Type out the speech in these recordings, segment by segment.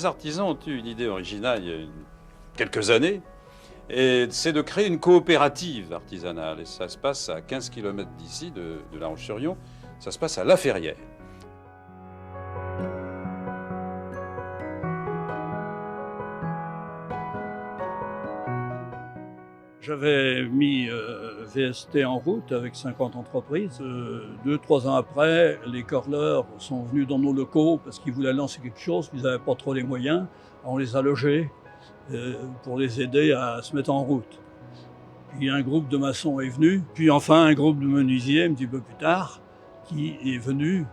les artisans ont eu une idée originale il y a quelques années, et c'est de créer une coopérative artisanale. Et ça se passe à 15 km d'ici, de La Roche-sur-Yon, ça se passe à La Ferrière. J'avais mis VST en route avec 50 entreprises. 2-3 ans après, les corleurs sont venus dans nos locaux parce qu'ils voulaient lancer quelque chose, mais ils n'avaient pas trop les moyens. On les a logés pour les aider à se mettre en route. Puis un groupe de maçons est venu, puis enfin un groupe de menuisiers un petit peu plus tard qui est venu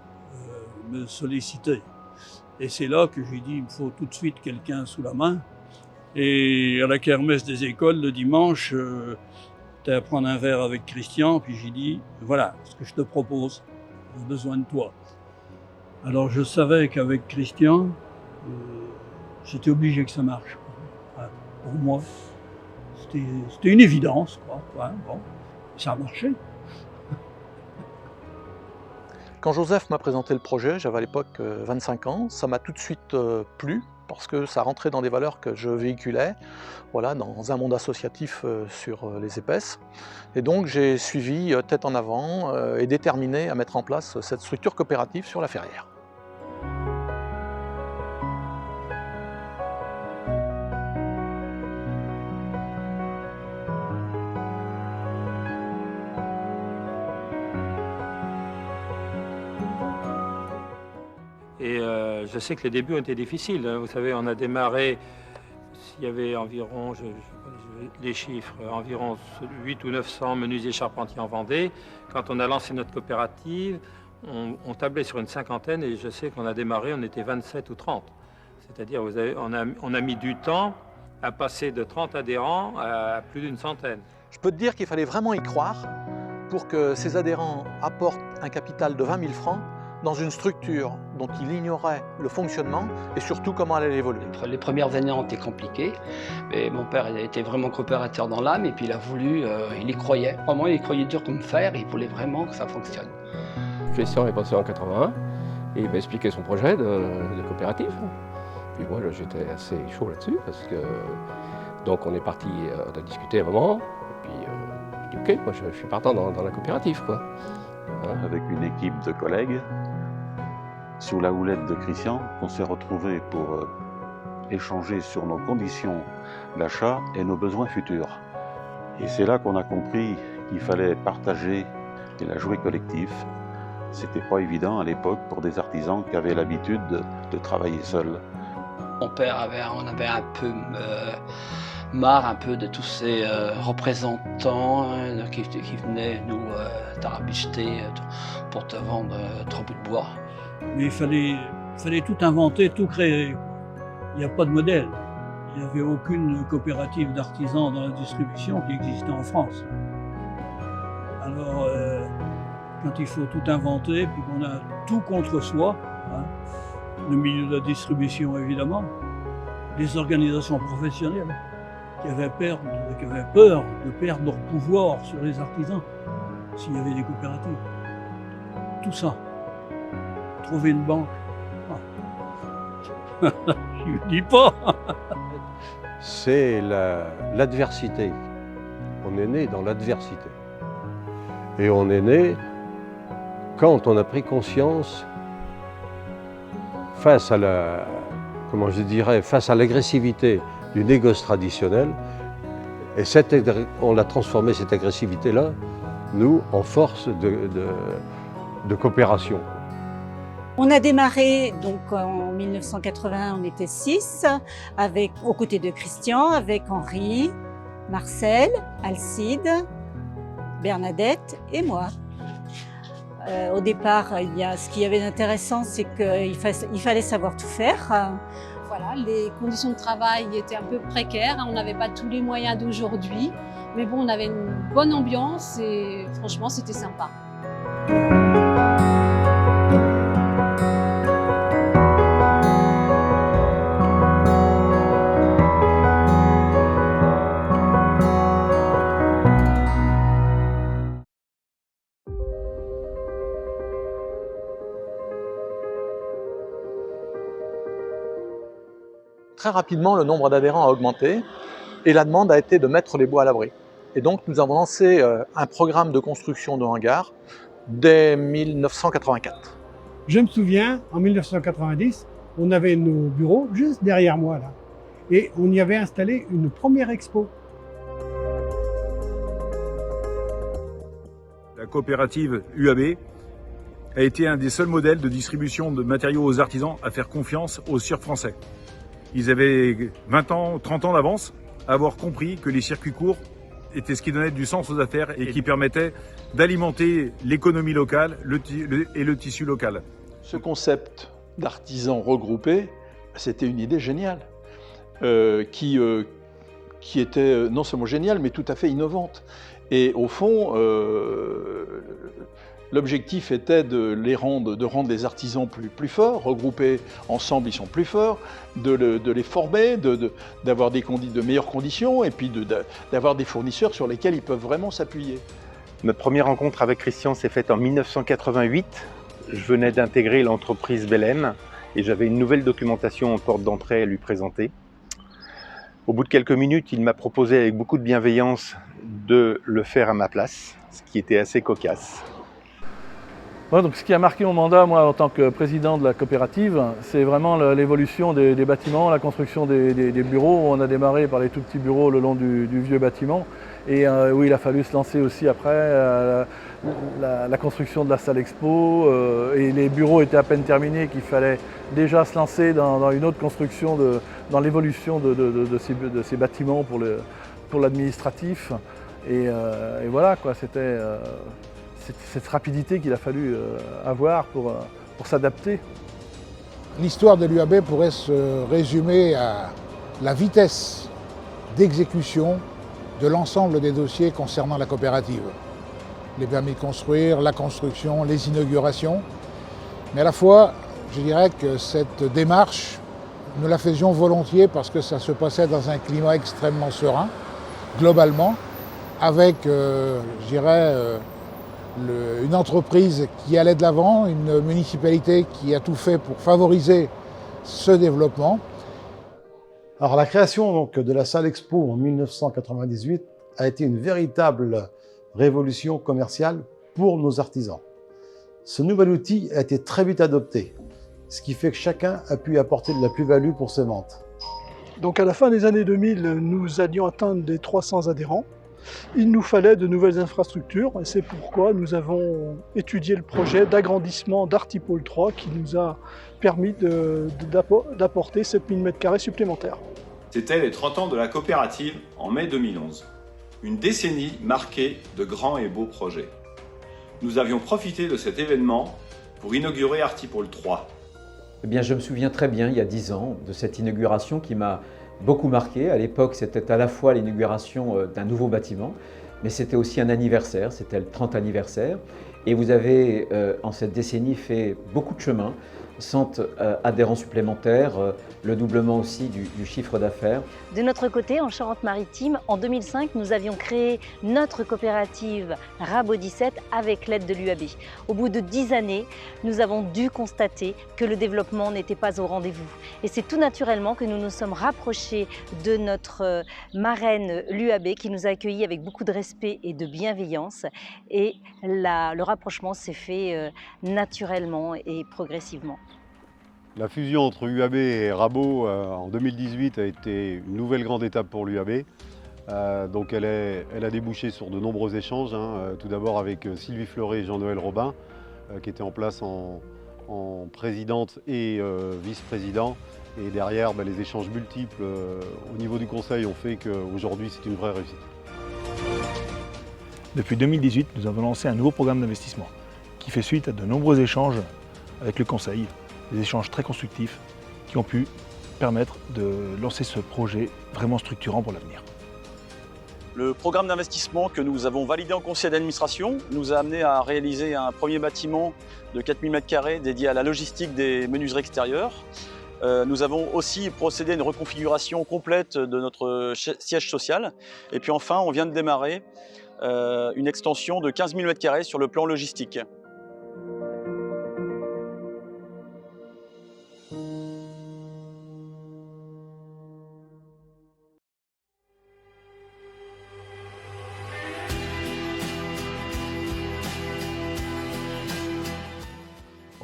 me solliciter. Et c'est là que j'ai dit, il me faut tout de suite quelqu'un sous la main. Et à la kermesse des écoles, le dimanche, j'étais à prendre un verre avec Christian, puis j'ai dit, voilà ce que je te propose, j'ai besoin de toi. Alors je savais qu'avec Christian, j'étais obligé que ça marche. Enfin, pour moi, c'était une évidence, quoi. Ouais, bon, ça a marché. Quand Joseph m'a présenté le projet, j'avais à l'époque 25 ans, ça m'a tout de suite plu, parce que ça rentrait dans des valeurs que je véhiculais, voilà, dans un monde associatif sur les épaisses. Et donc j'ai suivi tête en avant et déterminé à mettre en place cette structure coopérative sur La Ferrière. Et je sais que les débuts ont été difficiles. Vous savez, on a démarré, il y avait environ, les chiffres, environ 8 ou 900 menuisiers charpentiers en Vendée. Quand on a lancé notre coopérative, on tablait sur une cinquantaine et je sais qu'on a démarré, on était 27 ou 30. C'est-à-dire, on a mis du temps à passer de 30 adhérents à plus d'une centaine. Je peux te dire qu'il fallait vraiment y croire pour que ces adhérents apportent un capital de 20 000 francs dans une structure dont il ignorait le fonctionnement et surtout comment elle allait évoluer. Les premières années ont été compliquées, mais mon père était vraiment coopérateur dans l'âme et puis il a voulu, il y croyait. Vraiment, il y croyait dur comme fer et il voulait vraiment que ça fonctionne. Christian est passé en 81 et il m'a expliqué son projet de coopérative. Puis moi j'étais assez chaud là-dessus parce que donc on est parti, on a discuté un moment, et puis j'ai dit ok, moi je suis partant dans la coopérative quoi. Avec une équipe de collègues, sous la houlette de Christian, on s'est retrouvés pour échanger sur nos conditions d'achat et nos besoins futurs. Et c'est là qu'on a compris qu'il fallait partager et la jouer collectif. C'était pas évident à l'époque pour des artisans qui avaient l'habitude de travailler seuls. Mon père on avait un peu marre un peu de tous ces représentants qui venaient nous tarabuster pour te vendre 3 bouts de bois. Mais il fallait tout inventer, tout créer. Il n'y a pas de modèle. Il n'y avait aucune coopérative d'artisans dans la distribution qui existait en France. Alors, quand il faut tout inventer, puis qu'on a tout contre soi, hein, le milieu de la distribution évidemment, les organisations professionnelles qui avaient peur de perdre leur pouvoir sur les artisans s'il y avait des coopératives. Tout ça. Trouver une banque. Ah. Je ne dis pas. C'est l'adversité. On est né dans l'adversité. Et on est né quand on a pris conscience face à face à l'agressivité du négoce traditionnel. Et on a transformé cette agressivité-là, nous, en force de coopération. On a démarré donc en 1980, on était 6, aux côtés de Christian, avec Henri, Marcel, Alcide, Bernadette et moi. Au départ, ce qui y avait d'intéressant, c'est qu'il fallait savoir tout faire. Voilà, les conditions de travail étaient un peu précaires, on n'avait pas tous les moyens d'aujourd'hui, mais bon, on avait une bonne ambiance et franchement, c'était sympa. Très rapidement, le nombre d'adhérents a augmenté et la demande a été de mettre les bois à l'abri. Et donc, nous avons lancé un programme de construction de hangars dès 1984. Je me souviens, en 1990, on avait nos bureaux juste derrière moi, là. Et on y avait installé une première expo. La coopérative UAB a été un des seuls modèles de distribution de matériaux aux artisans à faire confiance aux cirques français. Ils avaient 20 ans, 30 ans d'avance à avoir compris que les circuits courts étaient ce qui donnait du sens aux affaires et qui permettait d'alimenter l'économie locale et le tissu local. Ce concept d'artisans regroupés, c'était une idée géniale, qui était non seulement géniale, mais tout à fait innovante. Et au fond, l'objectif était de rendre les artisans plus forts, regroupés ensemble ils sont plus forts, de les former, d'avoir de meilleures conditions et puis d'avoir des fournisseurs sur lesquels ils peuvent vraiment s'appuyer. Notre première rencontre avec Christian s'est faite en 1988. Je venais d'intégrer l'entreprise Bellem et j'avais une nouvelle documentation en porte d'entrée à lui présenter. Au bout de quelques minutes, il m'a proposé avec beaucoup de bienveillance de le faire à ma place, ce qui était assez cocasse. Ouais, donc ce qui a marqué mon mandat, moi, en tant que président de la coopérative, c'est vraiment l'évolution des bâtiments, la construction des bureaux. On a démarré par les tout petits bureaux le long du vieux bâtiment et où il a fallu se lancer aussi après la construction de la salle expo et les bureaux étaient à peine terminés qu'il fallait déjà se lancer dans une autre construction, dans l'évolution de ces bâtiments pour l'administratif. Et voilà, quoi, c'était cette rapidité qu'il a fallu avoir pour s'adapter. L'histoire de l'UAB pourrait se résumer à la vitesse d'exécution de l'ensemble des dossiers concernant la coopérative. Les permis de construire, la construction, les inaugurations. Mais à la fois, je dirais que cette démarche, nous la faisions volontiers parce que ça se passait dans un climat extrêmement serein, globalement, avec, je dirais, une entreprise qui allait de l'avant, une municipalité qui a tout fait pour favoriser ce développement. Alors la création donc, de la salle expo en 1998 a été une véritable révolution commerciale pour nos artisans. Ce nouvel outil a été très vite adopté, ce qui fait que chacun a pu apporter de la plus-value pour ses ventes. Donc à la fin des années 2000, nous allions atteindre des 300 adhérents. Il nous fallait de nouvelles infrastructures et c'est pourquoi nous avons étudié le projet d'agrandissement d'Artipôle 3 qui nous a permis d'apporter 7000 m² supplémentaires. C'était les 30 ans de la coopérative en mai 2011. Une décennie marquée de grands et beaux projets. Nous avions profité de cet événement pour inaugurer Artipôle 3. Eh bien, je me souviens très bien, il y a 10 ans, de cette inauguration qui m'a beaucoup marqué. À l'époque, c'était à la fois l'inauguration d'un nouveau bâtiment, mais c'était aussi un anniversaire, c'était le 30 anniversaire. Et vous avez, en cette décennie, fait beaucoup de chemin, 100 adhérents supplémentaires, le doublement aussi du chiffre d'affaires. De notre côté, en Charente-Maritime, en 2005, nous avions créé notre coopérative Rabot 17 avec l'aide de l'UAB. Au bout de 10 années, nous avons dû constater que le développement n'était pas au rendez-vous. Et c'est tout naturellement que nous nous sommes rapprochés de notre marraine l'UAB qui nous a accueillis avec beaucoup de respect et de bienveillance. Et le rapprochement s'est fait naturellement et progressivement. La fusion entre UAB et Rabot en 2018 a été une nouvelle grande étape pour l'UAB. Donc elle a débouché sur de nombreux échanges, tout d'abord avec Sylvie Fleuret et Jean-Noël Robin, qui étaient en place en présidente et vice-président. Et derrière, les échanges multiples au niveau du conseil ont fait qu'aujourd'hui c'est une vraie réussite. Depuis 2018, nous avons lancé un nouveau programme d'investissement qui fait suite à de nombreux échanges avec le conseil. Des échanges très constructifs qui ont pu permettre de lancer ce projet vraiment structurant pour l'avenir. Le programme d'investissement que nous avons validé en conseil d'administration nous a amené à réaliser un premier bâtiment de 4000 m² dédié à la logistique des menuiseries extérieures. Nous avons aussi procédé à une reconfiguration complète de notre siège social. Et puis enfin, on vient de démarrer une extension de 15 000 m² sur le plan logistique.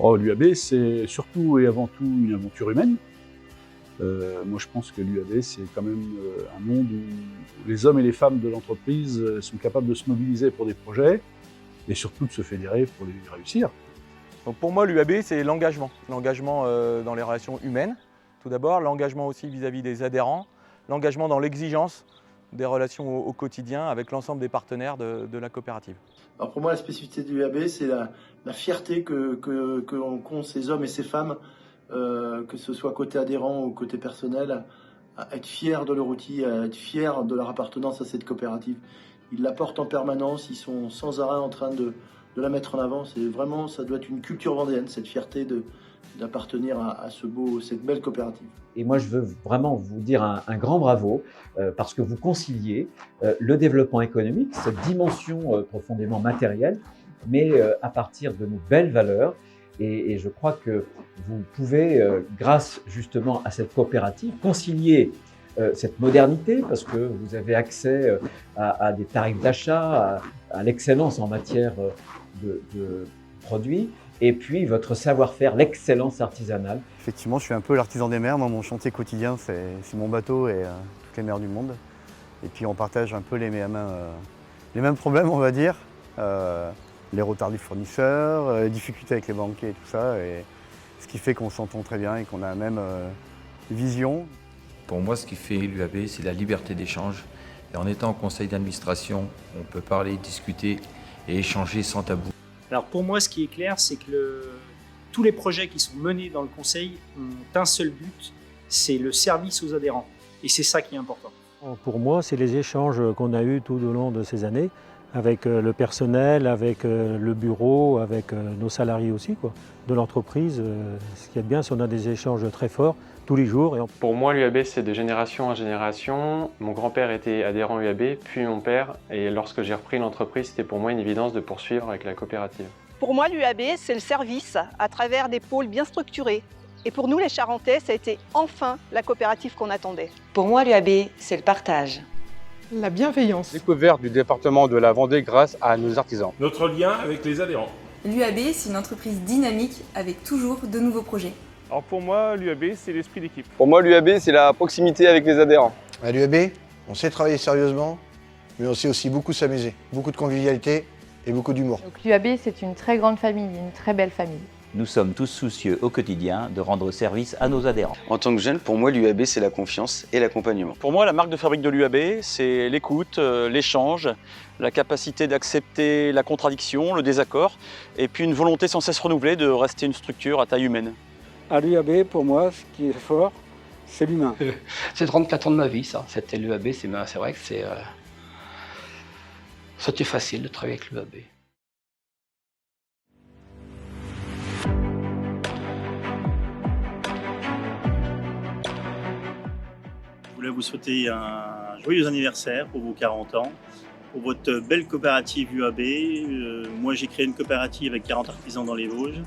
Oh, l'UAB, c'est surtout et avant tout une aventure humaine. Moi, je pense que l'UAB, c'est quand même un monde où les hommes et les femmes de l'entreprise sont capables de se mobiliser pour des projets et surtout de se fédérer pour les réussir. Donc pour moi, l'UAB, c'est l'engagement. L'engagement dans les relations humaines, tout d'abord, l'engagement aussi vis-à-vis des adhérents, l'engagement dans l'exigence des relations au quotidien avec l'ensemble des partenaires de la coopérative. Alors pour moi, la spécificité de l'UAB, c'est la fierté qu'ont ces hommes et ces femmes, que ce soit côté adhérent ou côté personnel, à être fiers de leur outil, à être fiers de leur appartenance à cette coopérative. Ils la portent en permanence, ils sont sans arrêt en train de la mettre en avant. C'est vraiment, ça doit être une culture vendéenne, cette fierté d'appartenir à cette belle coopérative. Et moi, je veux vraiment vous dire un grand bravo parce que vous conciliez le développement économique, cette dimension profondément matérielle, mais à partir de nos belles valeurs. Et je crois que vous pouvez, grâce justement à cette coopérative, concilier cette modernité parce que vous avez accès à des tarifs d'achat, à l'excellence en matière de produits, et puis votre savoir-faire, l'excellence artisanale. Effectivement, je suis un peu l'artisan des mers. Moi, mon chantier quotidien, c'est mon bateau et toutes les mers du monde. Et puis on partage un peu les mêmes problèmes, on va dire. Les retards des fournisseurs, les difficultés avec les banquiers et tout ça. Et ce qui fait qu'on s'entend très bien et qu'on a la même vision. Pour moi, ce qui fait l'UAB, c'est la liberté d'échange. Et en étant au conseil d'administration, on peut parler, discuter et échanger sans tabou. Alors pour moi, ce qui est clair, c'est que tous les projets qui sont menés dans le conseil ont un seul but, c'est le service aux adhérents. Et c'est ça qui est important. Pour moi, c'est les échanges qu'on a eus tout au long de ces années, avec le personnel, avec le bureau, avec nos salariés aussi, de l'entreprise. Ce qui est bien, c'est qu'on a des échanges très forts tous les jours. Pour moi, l'UAB, c'est de génération en génération. Mon grand-père était adhérent UAB, puis mon père. Et lorsque j'ai repris l'entreprise, c'était pour moi une évidence de poursuivre avec la coopérative. Pour moi, l'UAB, c'est le service à travers des pôles bien structurés. Et pour nous, les Charentais, ça a été enfin la coopérative qu'on attendait. Pour moi, l'UAB, c'est le partage. La bienveillance. Découverte du département de la Vendée grâce à nos artisans. Notre lien avec les adhérents. L'UAB, c'est une entreprise dynamique avec toujours de nouveaux projets. Alors pour moi, l'UAB, c'est l'esprit d'équipe. Pour moi, l'UAB, c'est la proximité avec les adhérents. À l'UAB, on sait travailler sérieusement, mais on sait aussi beaucoup s'amuser. Beaucoup de convivialité et beaucoup d'humour. L'UAB, c'est une très grande famille, une très belle famille. Nous sommes tous soucieux au quotidien de rendre service à nos adhérents. En tant que jeune, pour moi, l'UAB, c'est la confiance et l'accompagnement. Pour moi, la marque de fabrique de l'UAB, c'est l'écoute, l'échange, la capacité d'accepter la contradiction, le désaccord, et puis une volonté sans cesse renouvelée de rester une structure à taille humaine. À l'UAB, pour moi, ce qui est fort, c'est l'humain. C'est 34 ans de ma vie, ça. C'était l'UAB, c'est vrai que c'était facile de travailler avec l'UAB. Je voulais vous souhaiter un joyeux anniversaire pour vos 40 ans, pour votre belle coopérative UAB. Moi, j'ai créé une coopérative avec 40 artisans dans les Vosges.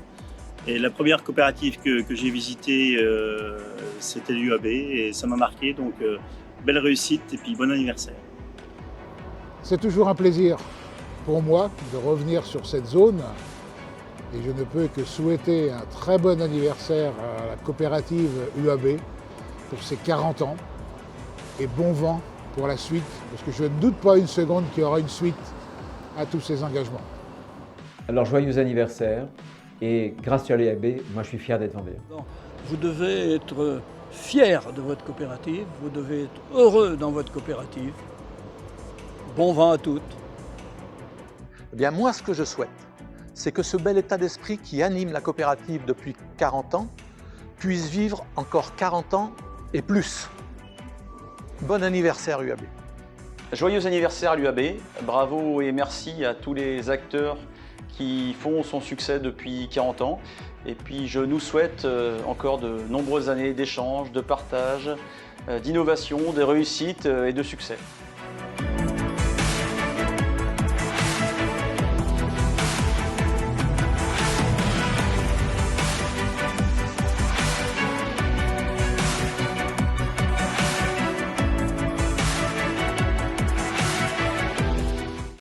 Et la première coopérative que j'ai visitée, c'était l'UAB et ça m'a marqué. Donc, belle réussite et puis bon anniversaire. C'est toujours un plaisir pour moi de revenir sur cette zone. Et je ne peux que souhaiter un très bon anniversaire à la coopérative UAB pour ses 40 ans. Et bon vent pour la suite, parce que je ne doute pas une seconde qu'il y aura une suite à tous ces engagements. Alors joyeux anniversaire, et grâce à l'UAB, moi je suis fier d'être vendéen. Vous devez être fier de votre coopérative, vous devez être heureux dans votre coopérative. Bon vent à toutes. Eh bien moi ce que je souhaite, c'est que ce bel état d'esprit qui anime la coopérative depuis 40 ans puisse vivre encore 40 ans et plus. Bon anniversaire UAB. Joyeux anniversaire à l'UAB, bravo et merci à tous les acteurs qui font son succès depuis 40 ans. Et puis je nous souhaite encore de nombreuses années d'échanges, de partage, d'innovation, de réussite et de succès.